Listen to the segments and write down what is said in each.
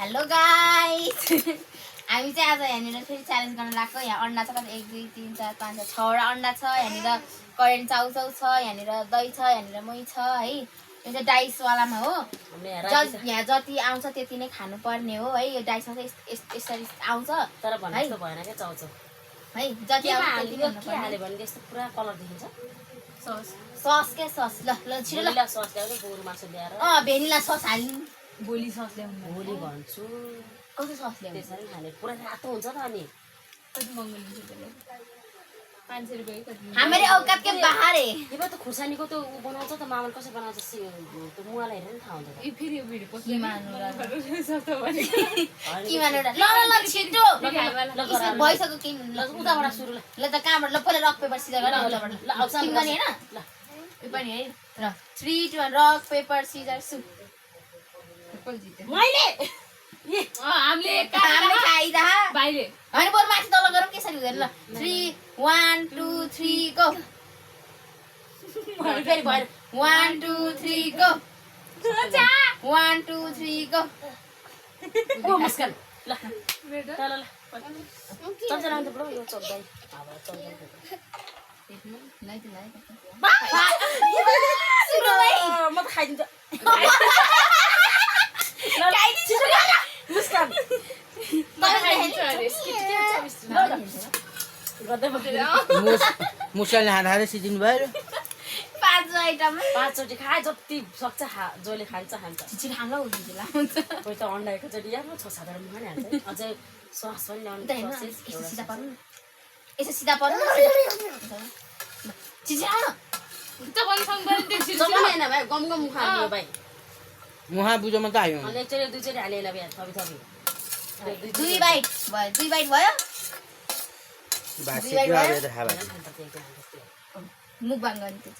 Hello guys हामी चाहिँ आज यहाँनिर फेरि च्यालेन्ज गर्न लाग्छ। यहाँ अन्डा छ, 1 2 3 4 5 6 6वटा अन्डा छ। यहाँनिर करेन्ट चाउचाउ छ, यहाँनिर दही छ, यहाँनिर मही छ है। यो चाहिँ डाइसवालामा हो। यहाँ जति आउँछ त्यति नै खानुपर्ने हो है। यो डाइसमा चाहिँ यसरी आउँछ तर भन्ने जस्तो भएन के चाउचाउ है। जति आउँछ त्यति नै के हाल्यो भने त्यस्तो पुरा कलर देखिन्छ। सस के सस ल छिटो ल सस ल्याउने गोरु मासु ल्याएर भेनिला सस हाल्नु। बोली सस ल्याउनु भोलि भन्छु कस्तो सस ल्याउनु? त्यसरी खाने पुरा रातो हुन्छ त अनि कति महँगो लिन्छ त्यसले 500 रुपैयाँ कति हमारे औकात के बाहर है। यो त खुर्सानीको त उ बनाउँछ त मामन कसरी बनाउँछ त्यो मुवालाई हेरेर थाहा हुन्छ ए फेरि यो भिडियो पोस्ट सस्तो भने के मान्नु ल ल ल छिटो भइसक्यो के ल उताबाट सुरु ल त कहाँबाट ल पहिला रक पेपर सिजर गर्न उताबाट ल आउँछ तिमी पनि हैन ल यो पनि है र 3 2 1 रक पेपर सिजर सु मैले हामीले हामीले खाइदा भाइले हैन बरु माथि तल गरौँ कसरी हुँदैन ल 3 1 2 3 गो फेरि भएन 1 2 3 गो 1 2 3 गो ओ मुस्कान ल ल ल चल चल आउँछ ब्रो यो चल्दै अब चल्दै सुरु भाइ म त खाइदिन्छु मुस्कान मुस्कानले खाँदा सिजिन भयो। 5 आइटम 5चोटि खाए जति सक्छ जसले खान्छ छिटो खाउँला उठिन्छ लाउँछ कोही त अन्डा एकचोटि या 6-7 वटा मुखा नि हाल्छ अझै सस पनि ल्याउनु यसो सिधा पर्नु यसो सिधा पर्नु छिटो आउन जम्मै हैन भाइ गम गम मुखा हाल्नु भाइ मुहा बुझोमा त आयो। अनि एकचोटि दुईचोटि हालेला भाइ थपी थपी 2 बाइट भयो 2 बाइट भयो बासी पुरा त खाबा। मुख बाङ गर्ने त्यो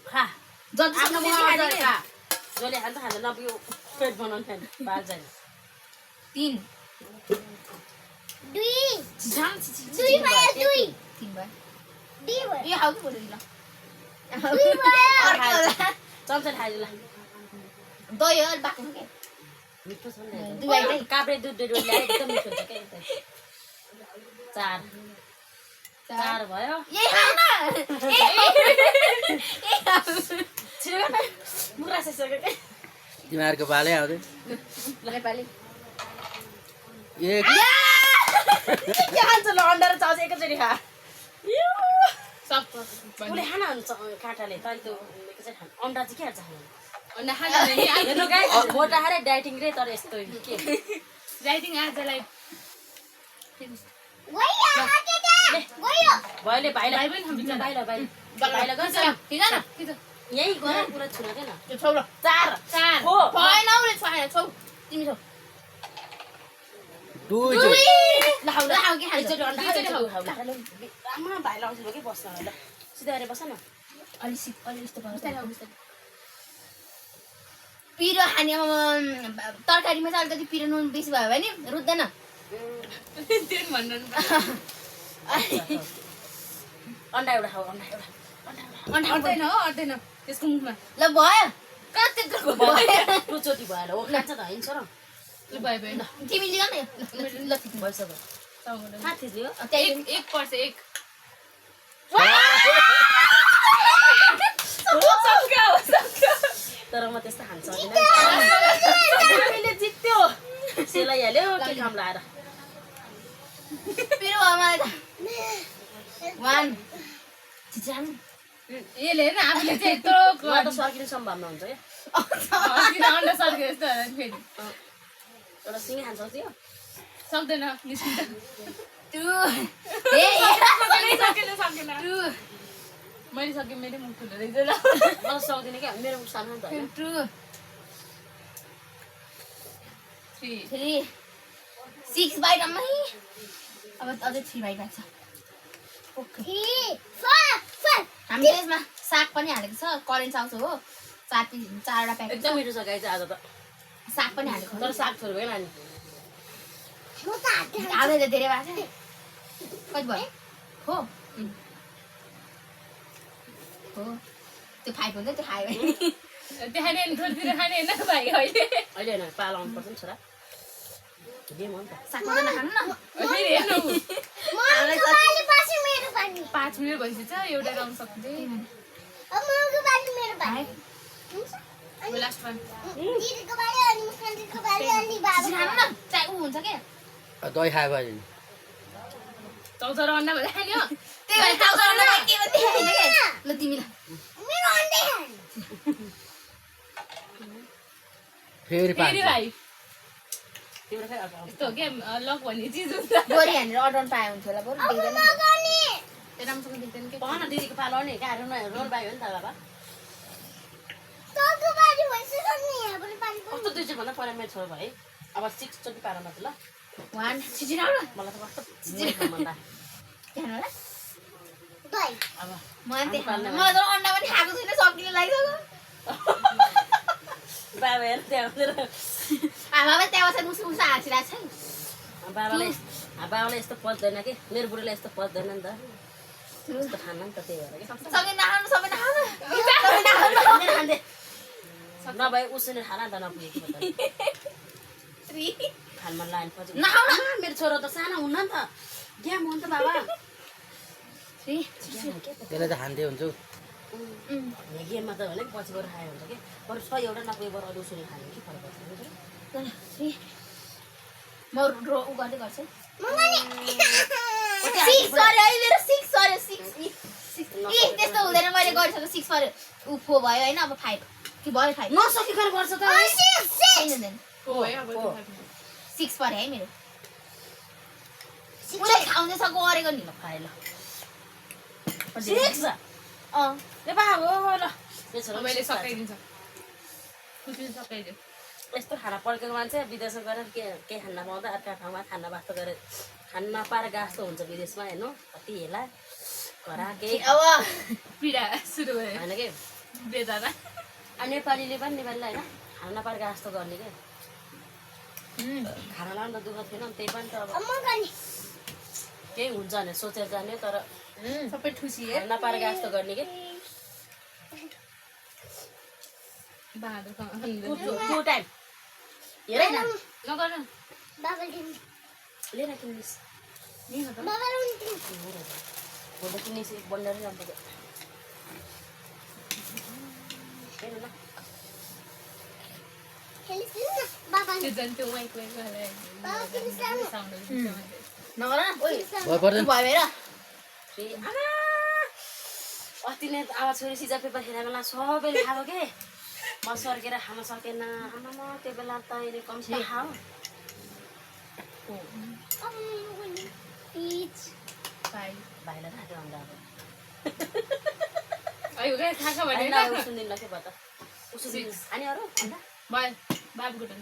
खा जति आफ्नो सक्नु मुखा त्यति खा जसले खान्छ खान्छ नबियो पेट बनाउनु खान्छ बाल जाने 3 2 भयो यो हाउ बोल्नु ल चम्चा खाइदिला दही हो बाक्नु के मिठो छ नि 2 बाइट है काब्रे दुध ल्याए एकदम मिठो हुन्छ के 4 भयो यही खाऊ न छिटो गर्न मुरा सकिसक्यो के तिमीहरूको पालै आउँदै नेपाली एक के खान्छ ल अन्डा र चाउचाउ एकैचोटि खा सब उसले खाना हुन्छ काँटाले तैँले त्यो एकैचोटि खानु अन्डा चाहिँ के हाल्छ खानु अन्डा खाँदैन नि हेर्नु गाई मोटा खाएर डाइटिङ रे तर यस्तो के राइटिङ आजलाई भैले भाइलाई भाइ पनि खान्छ भाइलाई गर्छ ठीक है ना यही गएर पुरा छुना के न त्यो छौ ल 4 हो भएन उले छाए छौ तिमी छौ दुई ल हाउ के खान्छ एकचोटि अन्डा खाऊ आमा भाइलाई आउँछ कि बस्न ल सिधा गरेर बस न अलि यस्तो पर्छ पिरो खानेमा तरकारीमा चाहिँ अलिकति पिरो नुन बेसी भयो भने रुच्दैन त्यो भन्नु अन्डा एउटा खाऊ अन्डा अट्दैन हो अट्दैन त्यसको मुखमा ल भयो कहाँ त्यत्रो भयो दुईचोटि भएर हो खान्छ त होइन सर ल भयो भयो ल तिमीले गर्न ल ठिक भइसक्यो साउन्ड कहाँ थिच्यो त्यही एक पर्छ एक तर म त्यस्तो खान्छ हामीले जित्यो सेलाइहाल्यो के काम लाएर पिरो भयो मलाई त 1 छिचाम यसले हेर्न आफूले चाहिँ यत्रो मलाई त सर्किने सम्भावना हुन्छ क्या किन अन्डा सर्क्यो यस्तो फेरि एउटा सिँगै खान्छ त्यो सक्दैन निस्किन्छ 2 ए सकेन 2 मैले सकेँ मेरो मुख खुल्दो रहेछ ल मलाई सक्दिनँ क्या मेरो मुख सानो नि त होइन 2 3 3 6 बाइट अम्मै अब अझै 3 बाइट बाँच्छ ओके हामीले यसमा साग पनि हालेको छ करेन्ट साग हो 4वटा प्याकेट एकदम मिठो छ गाई चाहिँ आज त साग पनि हालेको तर साग छोरी भयो नानी आउँदै त धेरै भएको छ कति भयो हो हो त्यो 5 हुन्छ त्यो खायो भने त्यहाँ नि थोरतिर खाने होइन भाइ अहिले अहिले होइन पाल आउनुपर्छ नि छोरा गेम हो नि त सागमा त नखानु न फेरि हेर्नु हामीलाई त 5 मिनट भइसक्छ एउटा राउन्ड सक्दै लास्ट वान खानु न चाहे ऊ हुन्छ के दही खाएको अहिले चौचौर अन्डा भन्दा खायो त्यही भएर थाहा छैन के भन्ने होइन के ल तिमीलाई फेरि फेरि पाँच भाइ तिम्रो फेरि अर्को आउँछ। यस्तो हो क्या लक भन्ने चिज हुन्छ गोरी हानेर अडाउन पाए हुन्थ्यो होला बरु देख्दैन त्यो राम्रोसँग देख्दैन के पहन दिदीको पालो नि कहाँ रोल बाई हो नि त बाबा कस्तो दुई भन्दा पहिला मेरो छोरो भयो अब 6 चोटि पारमा त ल 1 छिटो आउन मलाई त कस्तो भन्दा ध्यान होला अब मलाई त अन्डा पनि खाएको छैन सकिने लागिसक्यो बाबा हेर त्यहाँ आमामा त्यहाँ बसेर मुसु मुसु हाँसिरहेको छ नि बाबाले यस्तो पच्दैन कि मेरो बुढीले यस्तो पच्दैन नि त यस्तो खान नि त त्यही भएर कि सबै नखानु खाँदै नभए उसिनेर खाना त नपुगेको त खान मन लाग्यो पछि नखाऊ मेरो छोरो त सानो हुन्न नि त गेम हो नि त बाबा त्यसलाई त खान्दै हुन्छु गेममा त भने पछि गएर खायो हुन्छ कि बरु सही एउटा नपुगे बरु अरू उसिनेर खाने के फरक पर्छ म उ गर्दै गर्छु सरी है मेरो 6 सरी 6 त्यस्तो हुँदैन मैले गरिसकेको 6 सरी उ 4 भयो होइन अब 5 कि भयो 5 नसकिकन गर्छ त छैन हो है अब 6 परे है मेरो उसले खाउँदै सको गरेको नि ल खाए ल 6 अँ ए बा हो ल यो छोरो मैले सकाइदिन्छ खुसी सकाइदियो यस्तो खाना पड्केको मान्छे विदेशमा गएर के खान नपाउँदा अर्का ठाउँमा खाना वास्तो गरेर खान नपाएर गास्तो हुन्छ विदेशमा हेर्नु कति हेला घरा केही अब पीडा सुरु भयो होइन कि बेदाना नेपालीले पनि नेपालीलाई होइन खाना नपाएर गास्तो गर्ने के खाना लाउनु त दुःख थिएन नि त्यही पनि त अब केही हुन्छ भने सोचेर जाने तर सबै ठुसी खाना नपाएर गास्तो गर्ने के बहादुर टु टाइम हेरै न नगर लिएर किन्नुहोस् भोलि किन्नुहोस् एक बन्डर राम्रो हेर्नु न त्यो झन् त्यो वाइक वाइक नगर न ओइ भयो पर्दैन भयो हेर फेरि आमा अस्ति नै आमा छोरी सिजा पेपर खेलेको बेला सबैले खाएको के म सर्केर खान सकेन आमा त्यो बेला त अहिले कम्ती खाऊ भाइलाई थाक्यो अन्त अब थाहा भने उसुन्दिन के भयो त उसुन्दिन खाने अरू अन्त भयो बाबुको टन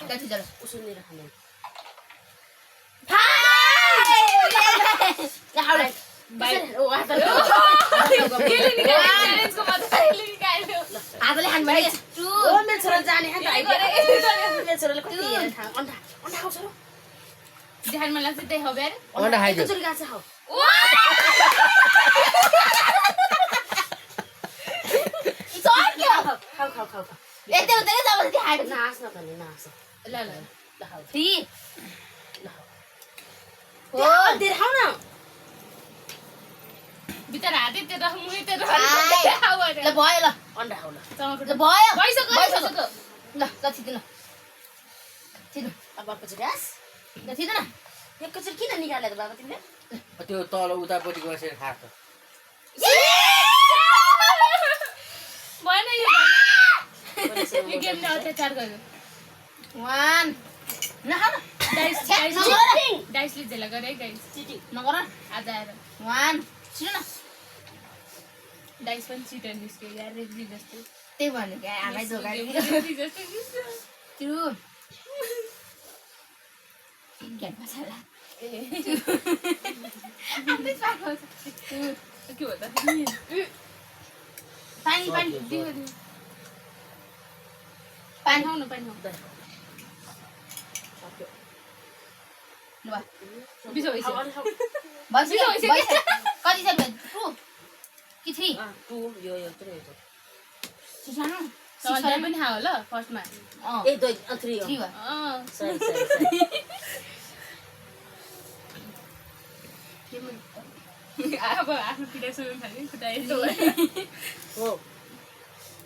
कति जरा उसुन्दिएर खाने हातले खानु भयो मेरो छोरा जाने मेरो छोराले कति अन्डा अन्डा खाउँछ र ध्यान मन लाग्छ त्यही हो बेर अन्डा खाइदियो एकचोटि गाछ खाऊ खाऊ खाऊ खाऊ यतै उतै जब त्यति हाट नाच न त नि नाच ल ल ल खाऊ फ्री हो दिएर खाऊ न बिचार हातै त्यो त मुही त्यो ल भयो ल अन्डा खाऊ ल ल भयो भइसक्यो ल ल छिटो ल छिटो अब अर्कोचोटि आस ल छिटो न एकैचोटि किन निकाले त बाबा तिमीले त्यो तल उतापट्टि बसेर खाएको भएन यो गेम ने अत्याचार गर्यो 1 नखा न डाइसले झेला गरे है गाइस चिटिङ नगर आज आएर 1 छिटो न डाइस पनि छिटो निस्क्यो यार रेफ्री जस्तो त्यही भन्नु क्या हामीलाई धोका दियो रेफ्री जस्तो निस्क्यो त्यो ज्ञान मसाला के हो त पानी पानी दियो दियो पानी खाऊ न पानी खाऊ ल बिसो भइसक्यो बस बिसो भइसक्यो। कति छ 2 कि 3 टु यो पनि छिटो सवाल पनि थाहा हो ल फर्स्टमा ए 2 3 हो 3 भयो सरी अब आफ्नो पिटा सुन्नु थाल्यो खुट्टा यस्तो हो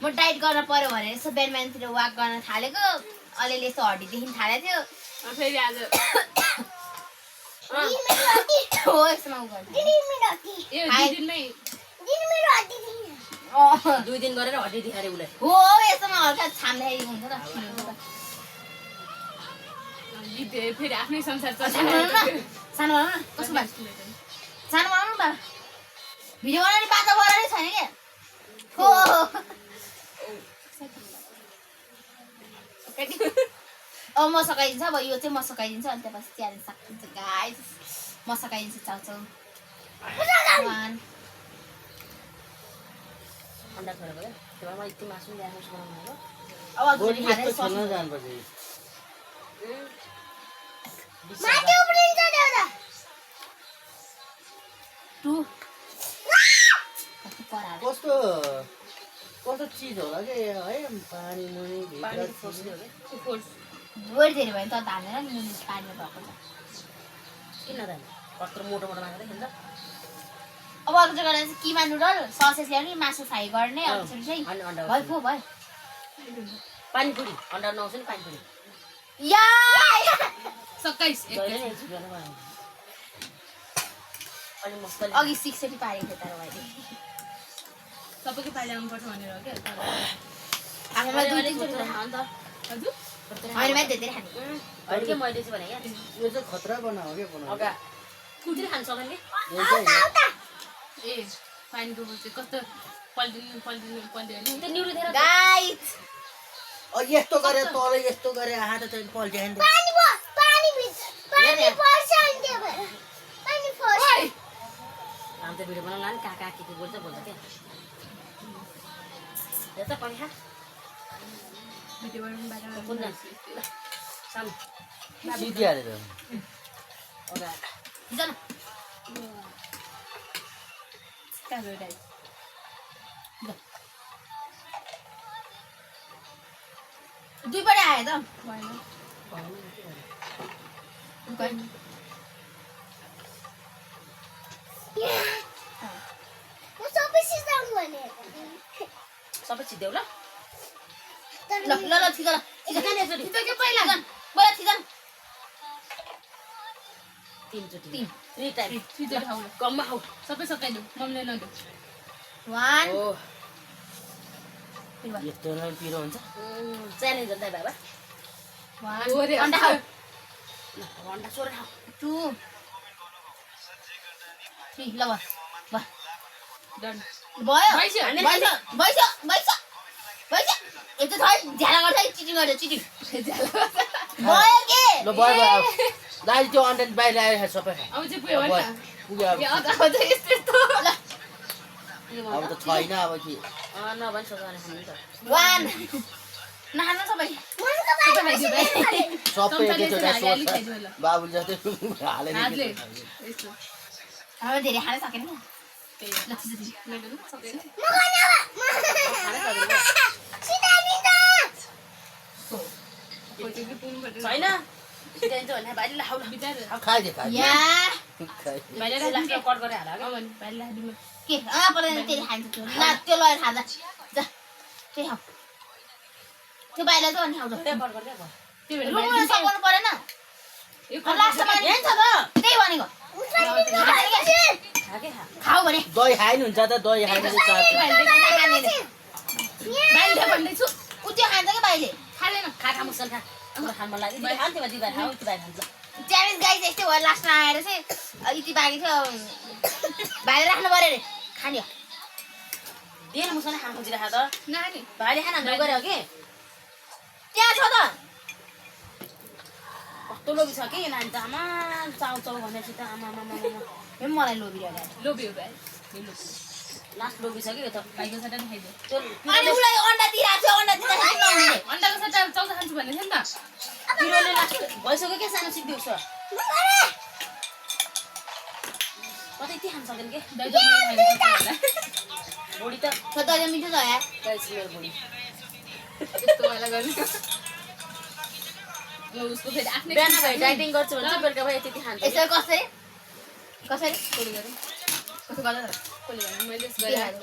म डाइट गर्न पर्यो भने यसो बिहान बिहानतिर वाक गर्न थालेको अलिअलि यस्तो हड्डी देखिन थालेको थियो फेरि आज हो यसमा उ गर्नु यो दिनमै 2 दिन गरेर हड्डी देखारे उलाई हो यसमा हल्का छाम्दाखेरि हुन्छ त गीत फेरि आफ्नै संसार सानो बनाउनु न सानो बनाउनु न कसो भन्छ सानो बनाउनु न भिडियो बनाउने बाटो बनाउने छैन क्या हो अब म सकाइदिन्छ अब यो चाहिँ म सकाइदिन्छु अनि त्यसपछि च्यालेन्ज सक्नुहुन्छ गाइस म सकाइदिन्छु चाउचाउ अन्डा छोडेको क्या त्यो म यति मासु ल्याएको छु बनाउनु अब गोली खाँदै यस्तो खेल्न जानुपर्छ कस्तो कस्तो चिज होला कि है पानी मुनि पानी भित्र फस्यो के गोडी धेरै भयो नि त हालेर नि मुनि पानीमा भएको छ किन त कत्रो मोटो मोटो माछा खेल्छ अब अर्को जग्गा चाहिँ किमा नुडल ससेज ल्याउने मासु फ्राई गर्ने अनि त्यसपछि चाहिँ अनि अन्डा भयो पो भयो पानीपुरी अन्डा नआउँछ नि पानीपुरी या 27 जहिले नै एकचोटि गरेर बनाउँछु अलि मस्तले अघि 6 पारेको थियो तर मैले सबैको पालि आउनुपर्छ भनेर हो क्या आफूलाई दुई अलिक तिन छोटो चोटि खाऊ नि त हजुर होइन मैले धेरै खाने अहिले के मैले चाहिँ भने क्या यो चाहिँ खतरा बनाऊ के बनाऊ अगा कुटी खान सक्दैन कि यो चाहिँ ए पानीको चाहिँ कस्तो पल्टिनु होइन त्यो निउरी दिएर गाइस यस्तो गरे तल यस्तो गरे हात चाहिँ पल्ट्यायो नि त हामी त भिडियो बनाउनु नि काका के बोल्छ क्या यो त पनि खा भिडियो बनाउनु बाहिर कुन सानो सिधिहाल्यो त अगा जान कहाँ गयो डाइ दुईपल्ट आयो त भएन सबै छिद्यौ ल ल ल ल ठिक ल छिटो नि एकचोटि ठिक पहिला जान पहिला ठिक जान 3 चोटि 3 टाइम छिटो खाऊ कममा खाऊ सबै सकाइदेऊ मम्मीले नदेऊ 1 ओ यस्तो नै पिरो हुन्छ च्यालेन्ज हो नि त बाबा 1 अन्डा खाऊ ल अन्डा छोडेर खाऊ 2 3 ल भयो डन भयो भइसक्यो, भइसक्यो भइसक्यो भइसक्यो भइसक्यो यस्तो छ झ्याला गर्छ चिटिङ गर्छ चिटिङ भयो के ल भयो भयो अब दाइ त्यो अन्डा बाहिर आएर सबै खा अब चाहिँ पुग्यो भने भयो, पुग्यो अब अब चाहिँ यस्तो यस्तो ल अब त छैन अब कि नभन् सोचाउने खानु नि त 1 नखानु सबै सबै खाइदियो भाइ सबै एकैचोटि अलिक सोच्छ खाइदियो ल बाबुले जस्तै हालेन हातले के यस्तो हामी धेरै खान सकेन त्यही ल छिटो छिटो मैले पनि सक्दैन खानै सक्दैन खोज्यो कि पुग्नु पर्दैन छैन सिधाइन्छ भने बाहिर लाउ ल बिचार खाइदे खाइदे या खाइदे बाहिर लास्टमा कट गरेर हाल अब भने बाहिर राखिदिनु के पर्दैन त्यही खान्छ त्यो ल त्यो लगेर खा जा जा त्यही खाऊ त्यो बाहिर चाहिँ अनि खाऊ त्यो कट गर्दै भयो त्यो भएर रुममा बाहिर सघाउनु परेन यो लास्टमा नि छ त त्यही भनेको खा के खा खाऊ भने दही खाइन हुन्छ त दही खाइन चाहिँ चाट बाहिर भन्दैछु उ त्यो खान्छ कि बाहिरले खाँदैन खा खा मुसन खा मलाई खान मन लाग्यो तिमी खान त्यो दुई बार खाऊ त्यो बार खान्छ च्यालेन्ज गाइस यस्तै भयो लास्टमा आएर चाहिँ यति बाँकी थियो बाहिर राख्नु पऱ्यो अरे खाने दिएर मुसन खान खोजिरहेको त नानी भाइले खाना हाम्रो गऱ्यो कि त्यहाँ छ त कस्तो लोभी छ कि नानी त आमा चाउ चाउ भनेपछि त आमा आमा यो पनि मलाई लोभिरहेको लोभ्यो भाइ लास्ट लोभी छ कि यो त भाइको सट्टा नि खाइदियो त्यो अनि उसलाई अन्डा दिइरहेको थियो अन्डा दिँदा नहुने अन्डाको सट्टा चौसा खान्छु भन्ने थियो नि त पिरोले लास्ट भइसक्यो क्या सानो सिद्धि उसो म त यति खान सक्दैन कि दाइ त मैले खानु सक्छु होला भोलि त छ त मिठो छ यार गाइस मेरो भोलि यस्तो वाला गर्ने उसको फेरि आफ्नै बिहान भए डाइटिङ गर्छु भने चाहिँ बेलुका भए यति खान्छ यसो कसरी कसरी कोली गरौँ कसो गर्दा त कोली गरौँ मैले यस के गरेँ खाएको?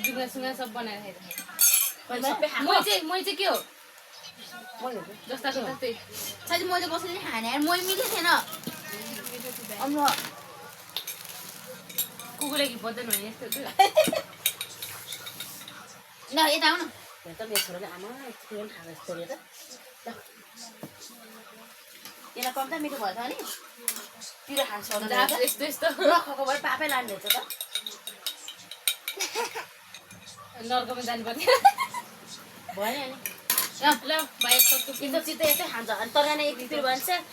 जुगा सुगा सब बनाएर खाइरहेको सबै खाएको मै चाहिँ के हो जस्ताको त्यस्तै साँच्चै म चाहिँ कसरी खाने यार मै मिल्दै थिएन अम्म कुकुरले कि बद्दैन भने यस्तो थियो ल यता आउन हेर त मेरो छोराले आमा यति पनि खाएको यस्तो अरे त ल यसलाई कम्ता मिठो भयो त अनि पिरो खान्छ यस्तो यस्तो रखको भए पापै लाने रहेछ त नर्कमा जानु पर्थ्यो भयो नि ल बाइक सक्छु चित्तो चित्तो यतै खान्छ अनि तरकारी यति पिरो भयो भने चाहिँ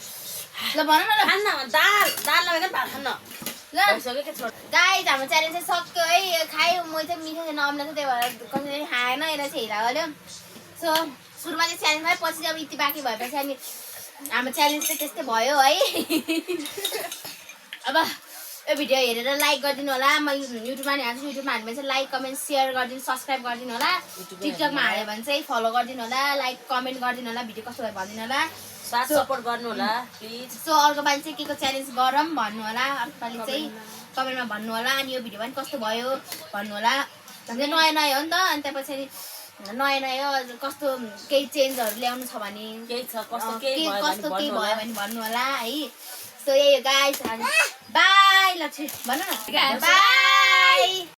ल भन न ल खान्न दाल दाल लगाएर भात खान्न ल भइसक्यो के छोड गाइस हाम्रो च्यालेन्ज चाहिँ सक्यो है खायो म चाहिँ मिठो थिएन अम्ला चाहिँ त्यही भएर कसरी खाएन यसलाई चाहिँ हेरा गऱ्यो सो सुरुमा चाहिँ च्यालेन्ज भयो पछि अब यति बाँकी भएपछि अनि हाम्रो च्यालेन्ज चाहिँ त्यस्तै भयो है अब यो भिडियो हेरेर लाइक गरिदिनु होला म युट्युबमा नि हाल्छु युट्युबमा हाल्यो भने चाहिँ लाइक कमेन्ट सेयर गरिदिनु सब्सक्राइब गरिदिनु होला टिकटकमा हाल्यो भने चाहिँ फलो गरिदिनु होला लाइक कमेन्ट गरिदिनु होला भिडियो कस्तो भयो भनिदिनु होला साथ सपोर्ट गर्नु होला प्लिज सो अर्को पालि चाहिँ के को च्यालेन्ज गरौँ भन्नु होला अर्को पालि चाहिँ कमेन्टमा भन्नु होला अनि यो भिडियो पनि कस्तो भयो भन्नु होला हामीले नयाँ नयाँ हो नि त अनि त्यसपछि नयाँ नयाँ कस्तो केही चेन्जहरू ल्याउनु छ भने केही छ कस्तो केही भयो कस्तो भने केही भन्नु भयो होला भने भन्नु होला है सो यही हो गाइस बाई लक्ष्मी भन्नु न बाई